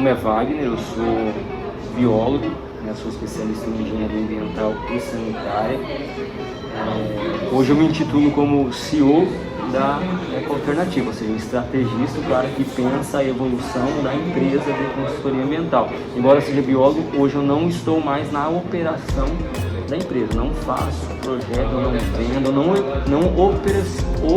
nome é Wagner, eu sou biólogo, né, sou especialista em engenharia ambiental e sanitária. Hoje eu me intitulo como CEO da Ecoalternativa, ou seja, um estrategista, o cara que pensa a evolução da empresa de consultoria ambiental. Embora eu seja biólogo, hoje eu não estou mais na operação da empresa, não faço projeto, não vendo, não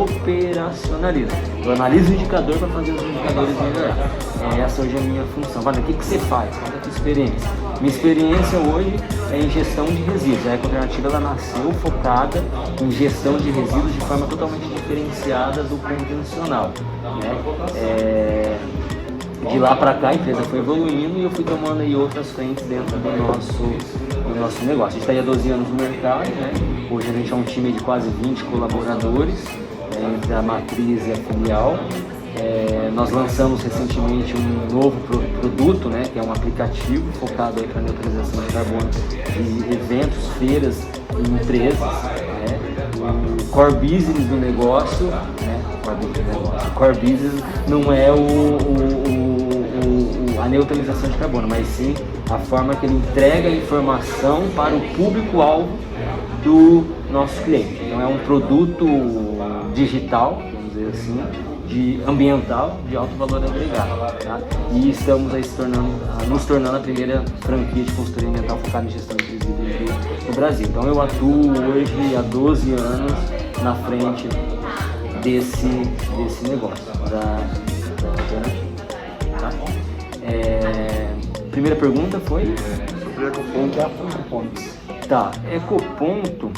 operacionalizo. Eu analiso o indicador para fazer os indicadores melhorar. Essa hoje é a minha função. Wagner, o que você faz? Qual é a tua experiência? Minha experiência hoje é em gestão de resíduos. A Ecoalternativa ela nasceu focada em gestão de resíduos de forma totalmente diferenciada do convencional, né? De lá para cá a empresa foi evoluindo e eu fui tomando aí outras frentes dentro do nosso negócio. A gente está aí há 12 anos no mercado, né? Hoje a gente é um time de quase 20 colaboradores, entre a matriz e a filial. Nós lançamos recentemente um novo produto, né, que é um aplicativo focado para neutralização de carbono de eventos, feiras e empresas. Né? O core business do negócio, né? O core business não é a neutralização de carbono, mas sim a forma que ele entrega a informação para o público-alvo do nosso cliente. Então é um produto digital, vamos dizer assim, ambiental de alto valor agregado, tá? E estamos aí nos tornando a primeira franquia de consultoria ambiental focada em gestão de resíduos do Brasil. Então eu atuo hoje há 12 anos na frente desse negócio da Alternativa, tá? Primeira pergunta foi? Sobre ecoponto. Tá, ecoponto,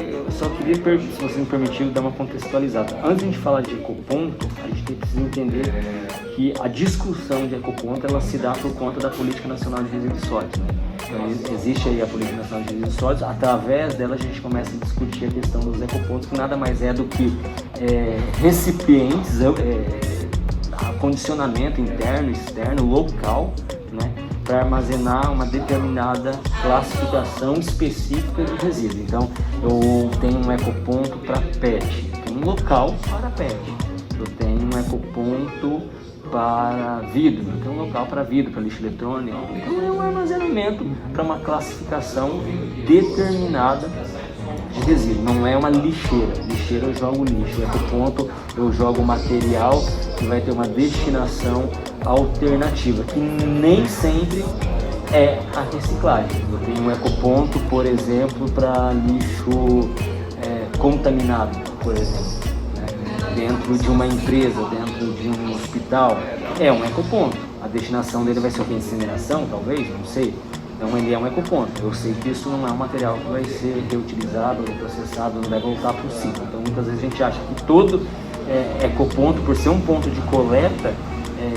eu só queria, se você me permitir, dar uma contextualizada. Antes de a gente falar de ecoponto, a gente precisa entender que a discussão de ecoponto ela se dá por conta da Política Nacional de Resíduos Sólidos, né? Então existe aí a Política Nacional de Resíduos Sólidos, através dela a gente começa a discutir a questão dos ecopontos, que nada mais é do que recipientes, acondicionamento interno, externo, local, né, para armazenar uma determinada classificação específica de resíduos. Então, eu tenho um ecoponto para PET, tenho um local para PET, eu tenho um ecoponto para vidro, eu tenho um local para vidro, para lixo eletrônico. Então, é um armazenamento para uma classificação determinada de resíduo, não é uma lixeira. Lixeira eu jogo lixo, ecoponto eu jogo material que vai ter uma destinação alternativa, que nem sempre é a reciclagem. Eu tenho um ecoponto, por exemplo, para lixo contaminado, por exemplo, né? Dentro de uma empresa, dentro de um hospital, é um ecoponto. A destinação dele vai ser o incineração, talvez, não sei. Então ele é um ecoponto. Eu sei que isso não é um material que vai ser reutilizado, processado, não vai voltar para o ciclo. Então muitas vezes a gente acha que todo ecoponto, por ser um ponto de coleta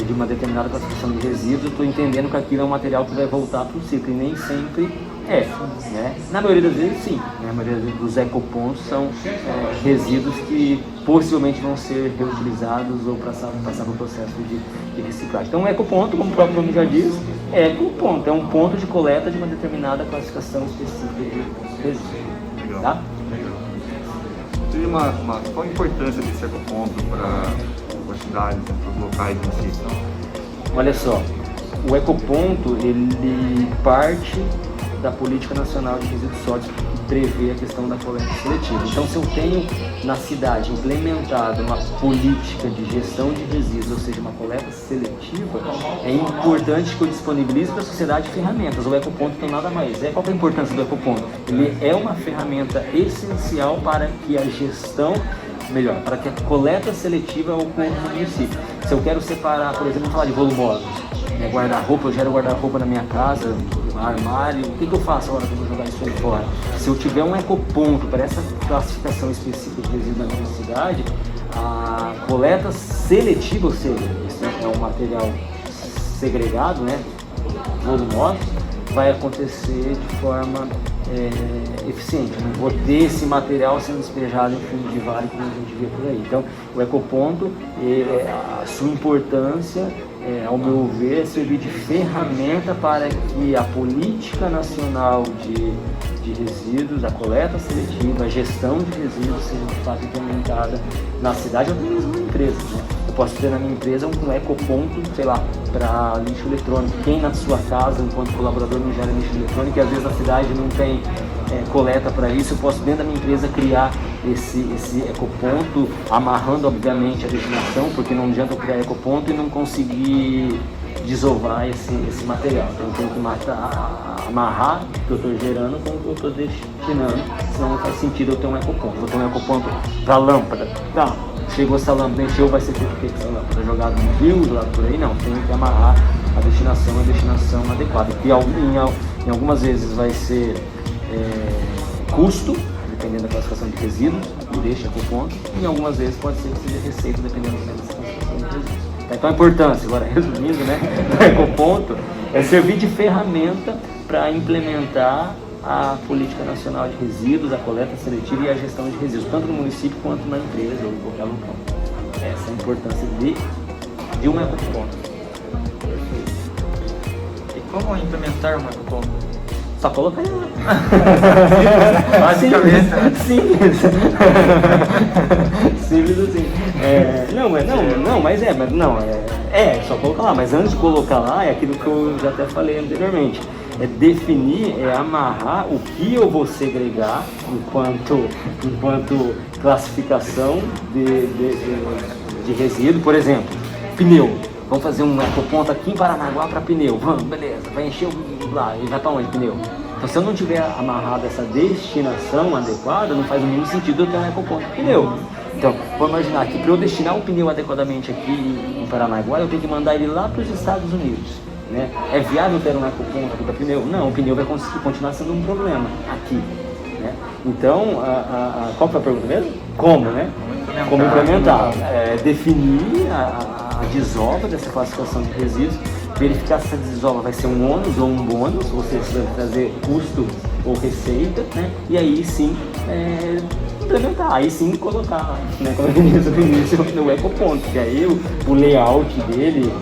de uma determinada classificação de resíduos, eu estou entendendo que aquilo é um material que vai voltar para o ciclo, e nem sempre é, né? Na maioria das vezes sim, né? A maioria dos ecopontos são resíduos que possivelmente vão ser reutilizados ou passar pelo processo de reciclagem. Então, um ecoponto, como o próprio nome já diz, é ecoponto, é um ponto de coleta de uma determinada classificação específica de resíduo. Tá? Qual a importância desse ecoponto para as cidades, para os locais em si? Olha só, o ecoponto ele parte da Política Nacional de Resíduos Sólidos, que prevê a questão da coleta seletiva. Então, se eu tenho na cidade implementado uma política de gestão de resíduos, ou seja, uma coleta seletiva, é importante que eu disponibilize para a sociedade ferramentas. O ecoponto então nada mais qual que é a importância do ecoponto? Ele é uma ferramenta essencial para que a gestão, para que a coleta seletiva ocorra no município. Se eu quero separar, por exemplo, vamos falar de volumosos, guarda-roupa, eu gero guarda-roupa na minha casa, armário, o que eu faço agora que eu vou jogar isso aí fora? Se eu tiver um ecoponto para essa classificação específica de resíduo na minha cidade, a coleta seletiva, ou seja, isso é um material segregado, né, volumoso, vai acontecer de forma eficiente. Não vou ter esse material sendo despejado em fundo de vale como a gente vê por aí. Então, o ecoponto, a sua importância, ao meu ver, é servir de ferramenta para que a política nacional de resíduos, a coleta seletiva, a gestão de resíduos seja de fato implementada na cidade ou até mesmo na empresa, né? posso ter na minha empresa um ecoponto, sei lá, para lixo eletrônico. Quem na sua casa, enquanto colaborador, não gera lixo eletrônico, e às vezes na cidade não tem coleta para isso, eu posso dentro da minha empresa criar esse ecoponto, amarrando obviamente a destinação, porque não adianta eu criar ecoponto e não conseguir desovar esse material. Então eu tenho que amarrar o que eu estou gerando com o que eu estou destinando, senão não faz sentido eu ter um ecoponto. Vou ter um ecoponto para lâmpada. Tá, chegou essa lâmpada, encheu, vai ser feito o que com essa lâmpada? Jogado no rio, do lado por aí? Não, tem que amarrar a destinação adequada. E em algumas vezes vai ser custo, dependendo da classificação de resíduos, e deixa ecoponto. E em algumas vezes pode ser que seja receita, dependendo da classificação de resíduos. Então a importância, agora resumindo, né, do ecoponto é servir de ferramenta para implementar a política nacional de resíduos, a coleta seletiva e a gestão de resíduos, tanto no município quanto na empresa ou em qualquer local. Essa é a importância de um ecoponto. E como implementar um ecoponto? Só colocar ele lá. Basicamente, né? Simples. Simples assim. Só colocar lá. Mas antes de colocar lá, é aquilo que eu já até falei anteriormente. É definir, amarrar o que eu vou segregar enquanto classificação de resíduo. Por exemplo, pneu. Vamos fazer um ecoponto aqui em Paranaguá para pneu. Vamos, beleza. Vai encher lá. E vai para onde pneu? Então, se eu não tiver amarrado essa destinação adequada, não faz o mínimo sentido eu ter um ecoponto de pneu. Então, vamos imaginar que para eu destinar o pneu adequadamente aqui em Paranaguá, eu tenho que mandar ele lá para os Estados Unidos. Né? É viável ter um ecoponto aqui para pneu? Não, o pneu vai continuar sendo um problema aqui. Né? Então, qual foi a pergunta mesmo? Como, né? Como implementar? Definir a desova dessa classificação de resíduos, verificar se essa desova vai ser um ônus ou um bônus, ou seja, se vai trazer custo ou receita, né? E aí sim implementar, aí sim colocar, né, como eu disse no início, no ecoponto, que aí o layout dele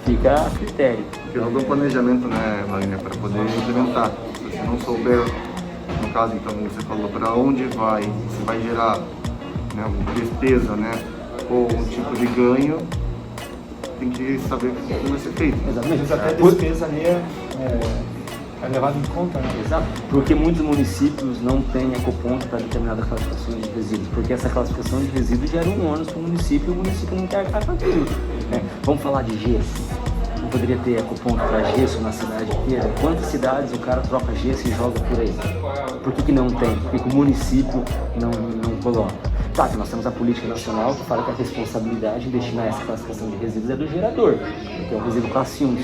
fica a critério. Pelo do planejamento, né, Wagner, para poder implementar. Se você não souber, no caso, então, você falou para onde vai, se vai gerar, né, uma despesa, né, ou um tipo de ganho, tem que saber como vai ser feito. Exatamente. Às vezes até a despesa ali é levado em conta, né? Exato, porque muitos municípios não têm ecoponto para determinadas classificações de resíduos, porque essa classificação de resíduos gera um ônus para o município e o município não quer arcar com aquilo. Né? Vamos falar de gesso. Não poderia ter ecoponto para gesso na cidade inteira? Quantas cidades o cara troca gesso e joga por aí? Por que não tem? Por que o município não coloca? Tá, que nós temos a política nacional que fala que a responsabilidade em destinar essa classificação de resíduos é do gerador, porque é o resíduo classe 1,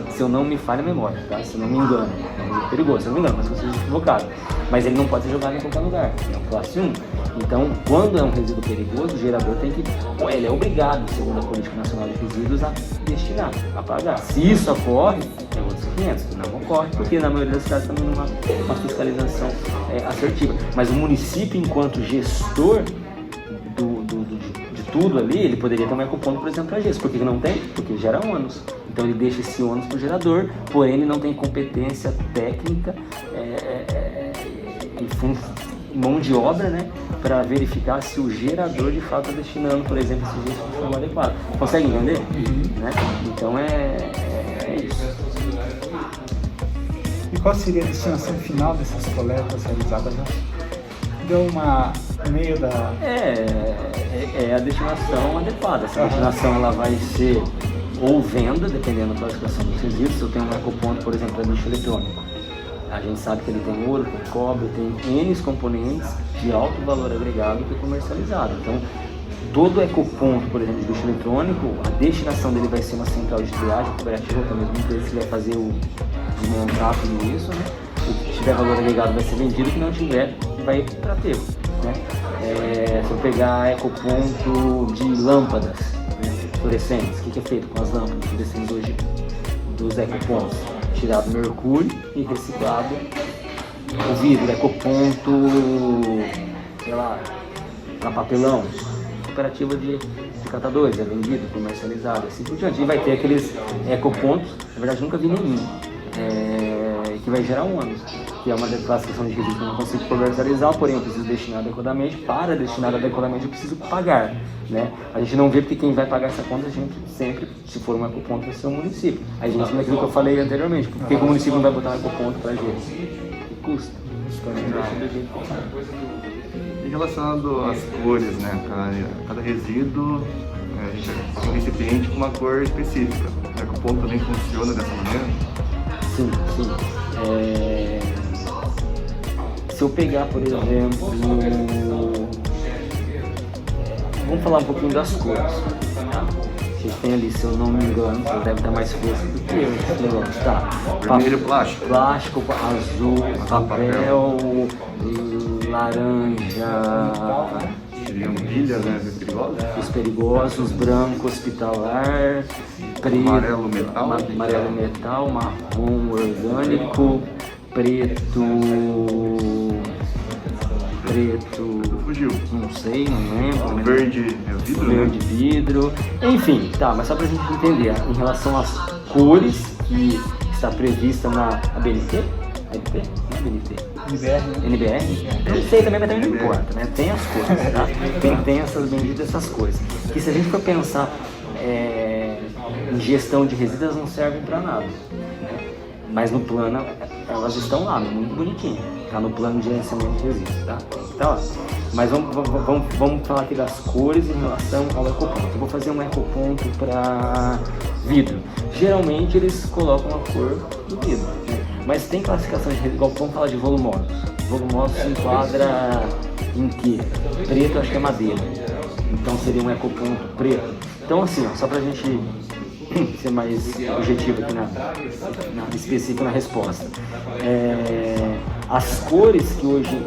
se eu não me falha a memória, tá? Se eu não me engano, é um resíduo perigoso, se eu não me engano, mas se eu esteja equivocado. Mas ele não pode ser jogado em qualquer lugar, é um classe 1. Então, quando é um resíduo perigoso, o gerador tem que, ele é obrigado, segundo a política nacional de resíduos, a destinar, a pagar. Se isso ocorre, é outros 500, não ocorre, porque na maioria das cidades também não há uma fiscalização assertiva. Mas o município, enquanto gestor de tudo ali, ele poderia ter um ecoponto, por exemplo, para gesso. Por que não tem? Porque gera ônus. Então ele deixa esse ônus para o gerador, porém ele não tem competência técnica e mão de obra, né, para verificar se o gerador de fato está destinando, por exemplo, esse gesso de forma adequada. Consegue entender? Né? Então é isso. E qual seria a destinação final dessas coletas realizadas? Né? Deu no meio da... É a destinação adequada. Essa destinação ela vai ser ou venda, dependendo da classificação dos resíduos. Se eu tenho um ecoponto, por exemplo, é lixo eletrônico. A gente sabe que ele tem ouro, tem cobre, tem N componentes de alto valor agregado que é comercializado. Então, todo ecoponto, por exemplo, de lixo eletrônico, a destinação dele vai ser uma central de triagem cooperativa, ou mesmo empresa que vai fazer o desmontar tudo isso, né? O que tiver valor agregado vai ser vendido, o que não tiver vai para aterro. Né? Se eu pegar ecoponto de lâmpadas, né, fluorescentes, o que é feito com as lâmpadas fluorescentes hoje dos ecopontos? Tirado mercúrio e reciclado o vidro. Ecoponto, sei lá, para papelão, cooperativa de catadores, é vendido, comercializado, assim por diante. E vai ter aqueles ecopontos, na verdade nunca vi nenhum, que vai gerar um ônus, que é uma classificação de resíduos que eu não consigo comercializar, porém eu preciso destinar adequadamente. Para destinar adequadamente eu preciso pagar, né? A gente não vê porque quem vai pagar essa conta, a gente sempre, se for um ecoponto, vai ser o município. A gente não é aquilo que eu falei anteriormente, por que o município não vai botar um ecoponto pra gente? Que custa? E relacionado às cores, né? Cada resíduo, a gente tem um recipiente com uma cor específica. O ecoponto também funciona dessa maneira? Sim, sim. Se eu pegar, por exemplo, vamos falar um pouquinho das cores. Tá? Vocês têm ali, se eu não me engano, vocês devem estar mais frescos do que eu, esse negócio, tá? Vermelho, plástico. Plástico, azul, papel, laranja. Seriam pilhas, né? Perigosas. Os perigosos, branco, hospitalar, preto, Amarelo, metal. amarelo metal, marrom, orgânico, preto, Fugiu. não sei, não lembro. Verde é vidro, Verde, né? vidro, enfim, tá, mas só pra gente entender, em relação às cores que está prevista na ABNT, ABNT? Não é ABNT. NBR? Eu não sei também, mas também não importa, né? Tem as cores, tá? Tem essas benditas essas coisas. Que se a gente for pensar em gestão de resíduos, elas não servem para nada, né? Mas no plano, elas estão lá, muito bonitinho. Tá no plano de gerenciamento de resíduos, tá? Tá lá. Mas vamos falar aqui das cores em relação ao ecoponto. Eu vou fazer um ecoponto para vidro. Geralmente eles colocam a cor do vidro, né? Mas tem classificação de resíduos, vamos falar de volumosos. Volumosos se enquadra em quê? Preto, acho que é madeira. Então seria um ecoponto preto. Então assim, ó, só pra gente ser mais objetivo aqui específico na resposta. As cores que hoje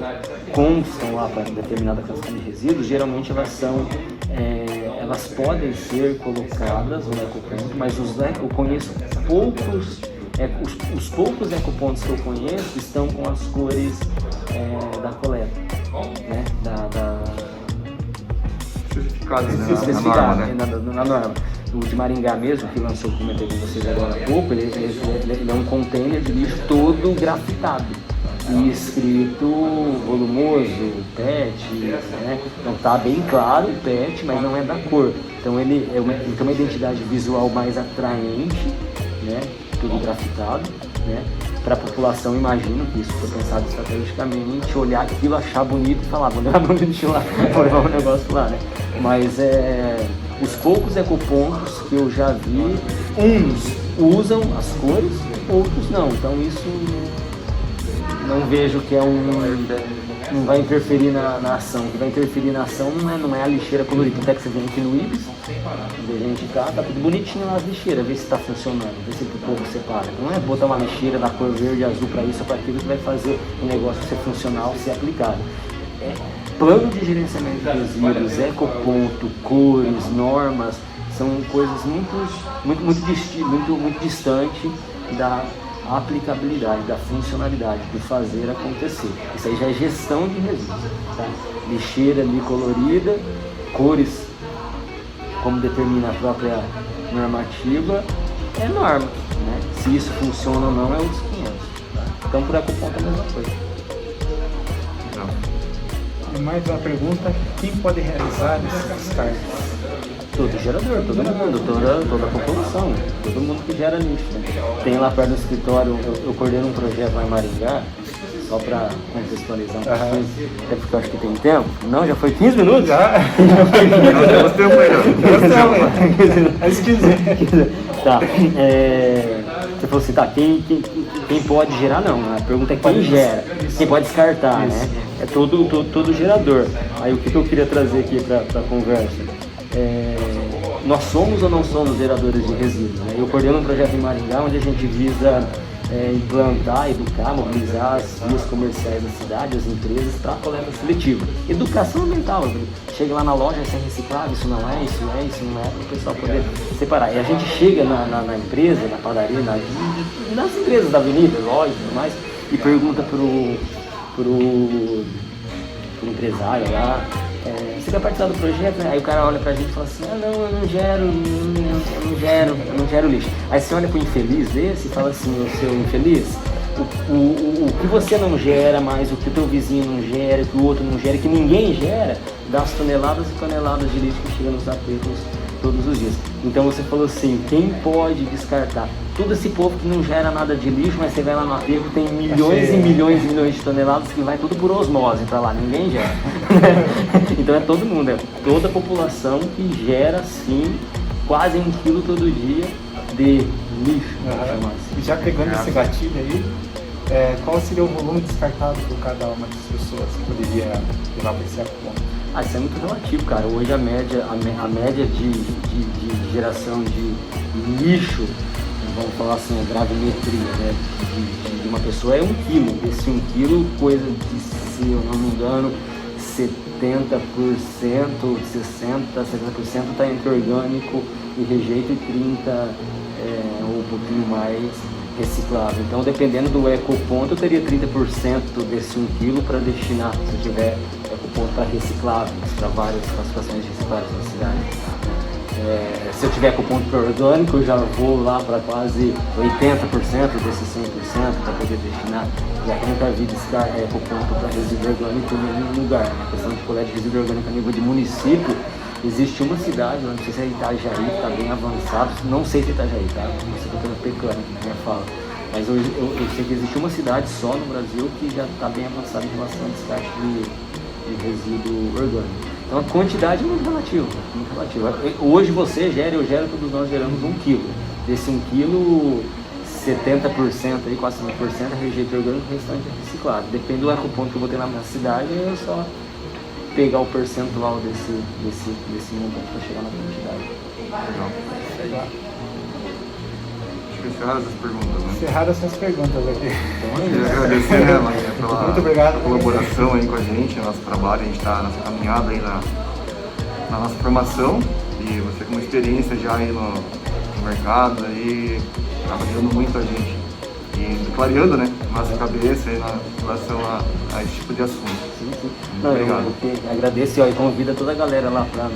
constam lá para determinada classificação de resíduos, geralmente elas podem ser colocadas no ecoponto, mas eu conheço poucos, os poucos ecopontos que eu conheço estão com as cores da coleta, né? Especificadas, né? Especificado, Na norma, né? na norma. O de Maringá mesmo, que lançou, comentei com vocês agora há pouco, ele é um container de lixo todo grafitado e escrito volumoso, PET, né? Então tá bem claro o PET, mas não é da cor. Então ele tem uma identidade visual mais atraente, né? Tudo grafitado, né? Para a população, imagino que isso foi pensado estrategicamente, olhar aquilo, achar bonito e falar, vou levar bonitinho lá, vou levar um negócio lá, né? Mas os poucos ecopontos que eu já vi, uns usam as cores, outros não. Então isso não vejo que não vai interferir na ação. O que vai interferir na ação não é a lixeira colorida. Até que você vem aqui no Ibis, a gente tá tudo bonitinho lá as lixeiras, ver se está funcionando, ver se o povo separa. Não é botar uma lixeira da cor verde e azul para isso ou para aquilo que vai fazer o negócio ser funcional, ser aplicado. Plano de gerenciamento de resíduos, ecoponto, cores, normas, são coisas muito distantes da aplicabilidade, da funcionalidade, do fazer acontecer. Isso aí já é gestão de resíduos, tá? Lixeira ali colorida, cores, como determina a própria normativa, é norma, né? Se isso funciona ou não é outros 500. Tá? Então por ecoponto é a mesma coisa. E mais uma pergunta, quem pode realizar esses descartes? Todo gerador, todo mundo, toda a população, todo mundo que gera lixo, né? Tem lá perto do escritório, eu coordeno um projeto lá em Maringá, só para contextualizar um pouquinho, até porque eu acho que tem tempo. Não, já foi 15 minutos? Já Nós temos tempo aí, Às 15. Tá, você falou assim, tá, quem pode gerar? Não, a pergunta é quem gera, quem pode descartar, né? É todo gerador. Aí o que eu queria trazer aqui para a conversa? Nós somos ou não somos geradores de resíduos, né? Eu coordeno um projeto em Maringá onde a gente visa implantar, educar, mobilizar as vias comerciais da cidade, as empresas para a coleta seletiva. Educação ambiental, chega lá na loja, isso é reciclável, isso não é, isso não é, para o pessoal poder separar. E a gente chega na empresa, na padaria, nas empresas da avenida, loja e tudo mais, e pergunta pro empresário lá, você quer participar do projeto, né? Aí o cara olha pra gente e fala assim, não, eu não gero lixo. Aí você olha pro infeliz desse e fala assim, o seu infeliz, o que você não gera, mais o que o teu vizinho não gera, o que o outro não gera, que ninguém gera, das toneladas e toneladas de lixo que chega nos aterros todos os dias. Então você falou assim, quem pode descartar? Todo esse povo que não gera nada de lixo, mas você vai lá no aterro, tem milhões e milhões e milhões de toneladas que vai tudo por osmose pra lá, ninguém gera. Então é todo mundo, é toda a população que gera sim quase 1 quilo todo dia de lixo. E já pegando esse gatilho aí, qual seria o volume descartado por cada uma das pessoas que poderia levar para esse ponto? Isso é muito relativo, cara. Hoje a média de geração de lixo, vamos falar assim, a gravimetria, né, de uma pessoa é 1 quilo. Esse 1 quilo, coisa de, se eu não me engano, 70%, 70% está entre orgânico e rejeito e 30% ou um pouquinho mais reciclável. Então, dependendo do ecoponto, eu teria 30% desse 1 quilo para destinar, se eu tiver ecoponto para recicláveis, para várias classificações de recicláveis na cidade. Se eu tiver ecoponto para orgânico, eu já vou lá para quase 80% desses 100% para poder destinar. E aqui nunca vi ecoponto para resíduo orgânico em nenhum lugar. A questão de coleta de resíduo orgânico a nível de município, existe uma cidade, não sei se é Itajaí, que está bem avançado, não sei se é Itajaí, tá? Não sei se eu estou pecando aqui na minha fala. Mas eu sei que existe uma cidade só no Brasil que já está bem avançada em relação ao descarte de resíduo orgânico. Então a quantidade é muito relativa, muito relativa. Hoje você gera, eu gero, todos nós geramos 1 quilo. Desse 1 quilo, 70%, aí, quase 50% é rejeito orgânico, o restante é reciclado. Depende do ecoponto que eu vou ter na minha cidade, eu só pegar o percentual desse montante para chegar na quantidade. Legal. Acho que encerraram essas perguntas, né? Encerraram essas perguntas aqui. Então, eu queria agradecer, né, Maria, pela Muito obrigado, colaboração aí com a gente, no nosso trabalho. A gente está nessa caminhada aí na nossa formação, e você com uma experiência já aí no mercado, aí, trabalhando muito a gente e clareando, né, nossa cabeça aí em relação a esse tipo de assunto. Não, obrigado. Eu agradeço e convido toda a galera lá para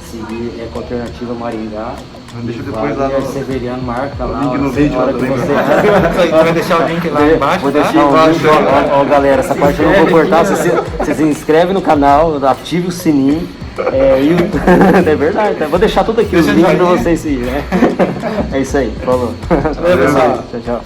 seguir Eco Alternativa Maringá. Deixa depois lá no Severiano, marca lá. link no vídeo, hora que você... Vai deixar o link lá embaixo. Vou deixar o link, ó, galera, essa parte eu não vou cortar. Você se inscreve no canal, ative o sininho. É verdade, tá? Vou deixar tudo aqui, os links para vocês seguirem, né? É isso aí, falou. Valeu, pessoal. Tchau, tchau.